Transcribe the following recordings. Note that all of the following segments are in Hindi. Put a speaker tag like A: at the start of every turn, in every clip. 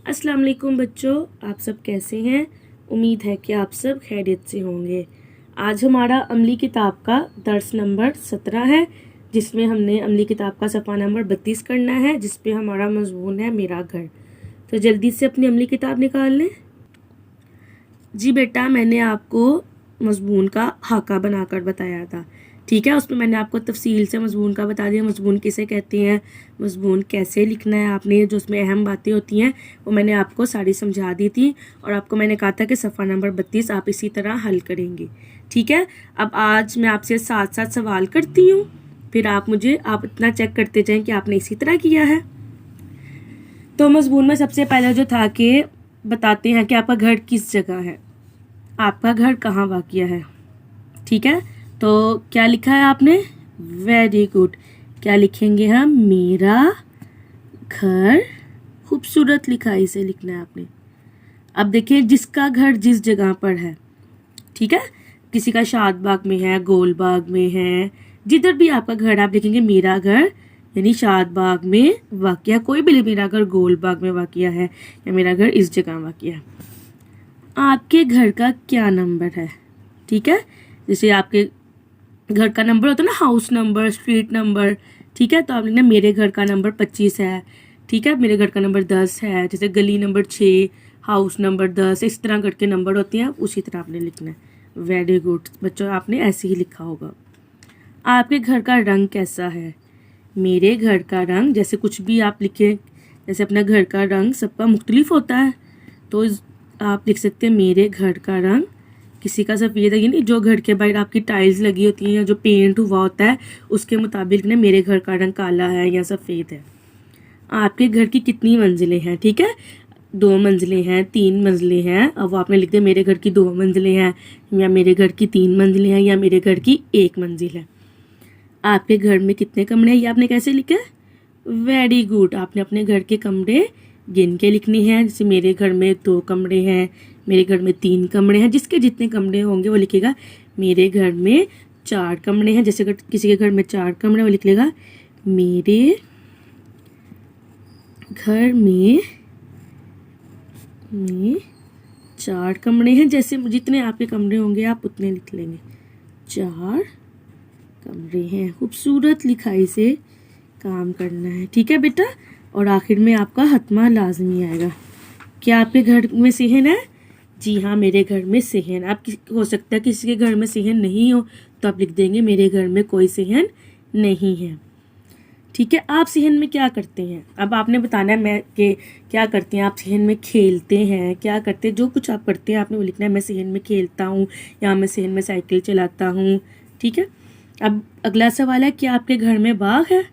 A: अस्सलाम वालेकुम बच्चों, आप सब कैसे हैं। उम्मीद है कि आप सब खैरियत से होंगे। आज हमारा अमली किताब का दर्स नंबर 17 है, जिसमें हमने अमली किताब का सफ़ा नंबर 32 करना है, जिस पे हमारा मज़मून है मेरा घर। तो जल्दी से अपनी अमली किताब निकाल लें। जी बेटा, मैंने आपको मज़मून का हाका बनाकर बताया था, ठीक है। उसमें मैंने आपको तफसील से मज़मून का बता दिया, मज़मून किसे कहते हैं, मज़मून कैसे लिखना है। आपने जो उसमें अहम बातें होती हैं वो मैंने आपको सारी समझा दी थी, और आपको मैंने कहा था कि सफ़ा नंबर 32 आप इसी तरह हल करेंगे, ठीक है। अब आज मैं आपसे साथ साथ सवाल करती हूँ, फिर आप इतना चेक करते जाएँ कि आपने इसी तरह किया है। तो मज़मून में सबसे पहले जो था कि बताते हैं कि आपका घर किस जगह है, आपका घर कहाँ वाक़या है, ठीक है। तो क्या लिखा है आपने? Very good. क्या लिखेंगे हम? मेरा घर। खूबसूरत लिखा है, इसे लिखना है आपने। अब देखिए, जिसका घर जिस जगह पर है, ठीक है। किसी का शादबाग में है, गोलबाग में है, जिधर भी आपका घर, आप लिखेंगे मेरा घर यानी शादबाग में वाक़या। कोई भी मेरा घर गोलबाग में वाक़या है या मेरा घर इस जगह वाक़या है। आपके घर का क्या नंबर है, ठीक है। जैसे आपके घर का नंबर होता है ना, हाउस नंबर, स्ट्रीट नंबर, ठीक है। तो आप लिखना मेरे घर का नंबर 25 है, ठीक है। मेरे घर का नंबर 10 है, जैसे गली नंबर 6, हाउस नंबर 10, इस तरह करके नंबर होते हैं, उसी तरह आपने लिखना है। वेरी गुड बच्चों, आपने ऐसे ही लिखा होगा। आपके घर का रंग कैसा है? मेरे घर का रंग, जैसे कुछ भी आप लिखें, जैसे अपना घर का रंग सबका मुख्तलिफ होता है, तो आप लिख सकते हैं मेरे घर का रंग, किसी का सफ़ेद है, यानी जो घर के बाहर आपकी टाइल्स लगी होती हैं या जो पेंट हुआ होता है उसके मुताबिक ना मेरे घर का रंग काला है या सफ़ेद है। आपके घर की कितनी मंजिलें हैं, ठीक है। 2 मंजिलें हैं, 3 मंजिलें हैं। अब आपने लिख दिया मेरे घर की 2 मंजिलें हैं, या मेरे घर की 3 मंजिलें हैं, या मेरे घर की 1 मंजिल है। आपके घर में कितने कमरे हैं, ये आपने कैसे लिखा है? वेरी गुड, आपने अपने घर के कमरे गिन के लिखने हैं। जैसे मेरे घर में 2 कमरे हैं, मेरे घर में 3 कमरे हैं, जिसके जितने कमरे होंगे वो लिखेगा मेरे घर में 4 कमरे हैं। जैसे अगर किसी के घर में 4 कमरे, वो लिख लेगा मेरे घर में 4 कमरे हैं। जैसे जितने आपके कमरे होंगे आप उतने लिख लेंगे, 4 कमरे हैं। खूबसूरत लिखाई से काम करना है, ठीक है बेटा। और आखिर में आपका हतमा लाजमी आएगा। क्या आपके घर में सेहन है? जी हाँ, मेरे घर में सेहन। हो सकता है किसी के घर में सेहन नहीं हो, तो आप लिख देंगे मेरे घर में कोई सेहन नहीं है, ठीक है। आप सेहन में क्या करते हैं? अब आपने बताना है मैं कि क्या करते हैं आप सेहन में। खेलते हैं, क्या करते हैं, जो कुछ आप करते हैं आपने वो लिखना है। मैं सेहन में खेलता हूँ, या मैं सेहन में साइकिल चलाता हूँ, ठीक है। अब अगला सवाल है, क्या आपके घर में बाग है?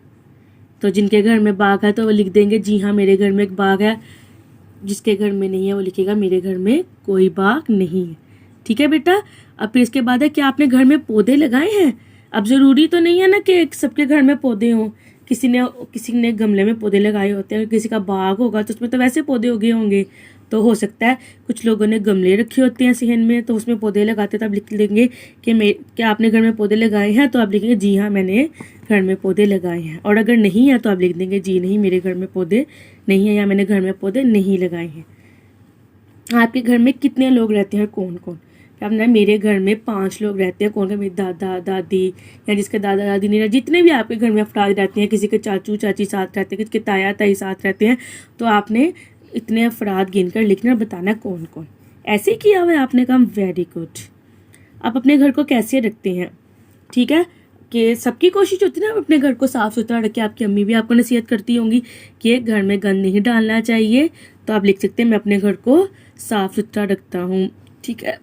A: तो जिनके घर में बाग है तो वो लिख देंगे जी हाँ मेरे घर में एक बाग है। जिसके घर में नहीं है वो लिखेगा मेरे घर में कोई बाग नहीं है, ठीक है बेटा। अब फिर इसके बाद है, क्या आपने घर में पौधे लगाए हैं? अब ज़रूरी तो नहीं है ना कि सबके घर में पौधे हों। किसी ने गमले में पौधे लगाए होते हैं, किसी का बाग होगा तो उसमें तो वैसे पौधे उगे होंगे। तो हो सकता है कुछ लोगों ने गमले रखे होते हैं सहन में, तो उसमें पौधे लगाते, तो आप लिख लेंगे कि क्या आपने घर में पौधे लगाए हैं? तो आप लिखेंगे जी हाँ मैंने घर में पौधे लगाए हैं। और अगर नहीं है तो आप लिख देंगे जी नहीं मेरे घर में पौधे नहीं है, या मैंने घर में पौधे नहीं लगाए हैं। आपके घर में कितने लोग रहते हैं, कौन कौन? आपने मेरे घर में 5 लोग रहते हैं। कौन का? मेरे दादा दादी, या जिसके दादा दादी नहीं रहे, जितने भी आपके घर में अफराद रहते हैं, किसी के चाचू चाची साथ रहते हैं, किसी के ताया ताई साथ रहते हैं, तो आपने इतने अफराद गिनकर लिखना और बताना कौन कौन। ऐसे किया हुआ है आपने काम, वेरी गुड। आप अपने घर को कैसे रखते हैं, ठीक है। कि सबकी कोशिश होती है ना अपने घर को साफ़ सुथरा रखे। आपकी अम्मी भी आपको नसीहत करती होंगी कि घर में गंद नहीं डालना चाहिए, तो आप लिख सकते हैं मैं अपने घर को साफ़ सुथरा रखता हूँ, ठीक है।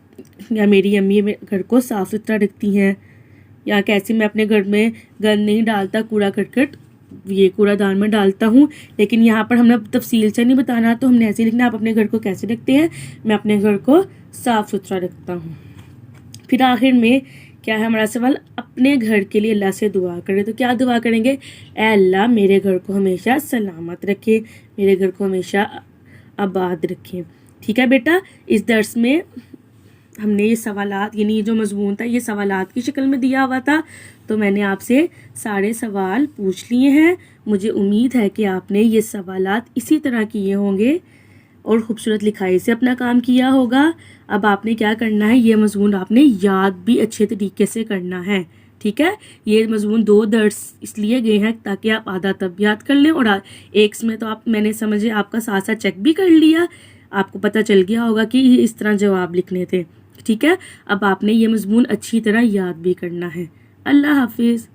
A: या मेरी अम्मी घर को साफ़ सुथरा रखती हैं, या कैसे मैं अपने घर में गंद नहीं डालता, कूड़ा करकट ये कूड़ादान में डालता हूँ। लेकिन यहाँ पर हमने तफसील से नहीं बताना, तो हमने ऐसे लिखना आप अपने घर को कैसे रखते हैं। मैं अपने घर को साफ़ सुथरा रखता हूँ। फिर आखिर में क्या है हमारा सवाल, अपने घर के लिए अल्लाह से दुआ करें। तो क्या दुआ करेंगे? ऐ अल्लाह मेरे घर को हमेशा सलामत रखे, मेरे घर को हमेशा आबाद रखे, ठीक है बेटा। इस दर्स में हमने ये सवालात, यानी ये जो मजमून था ये सवालात की शक्ल में दिया हुआ था, तो मैंने आपसे सारे सवाल पूछ लिए हैं। मुझे उम्मीद है कि आपने ये सवालात इसी तरह किए होंगे। और खूबसूरत लिखाई से अपना काम किया होगा। अब आपने क्या करना है, ये मजमून आपने याद भी अच्छे तरीके से करना है। ठीक है, ये मजमून 2 दर्स इसलिए गए हैं ताकि आप आधा तब याद कर लें और एक में तो आप मैंने समझे आपका साथ साथ चेक भी कर लिया, आपको पता चल गया होगा कि इस तरह जवाब लिखने थे। ठीक है, अब आपने ये मजमून अच्छी तरह याद भी करना है। अल्लाह हाफिज़।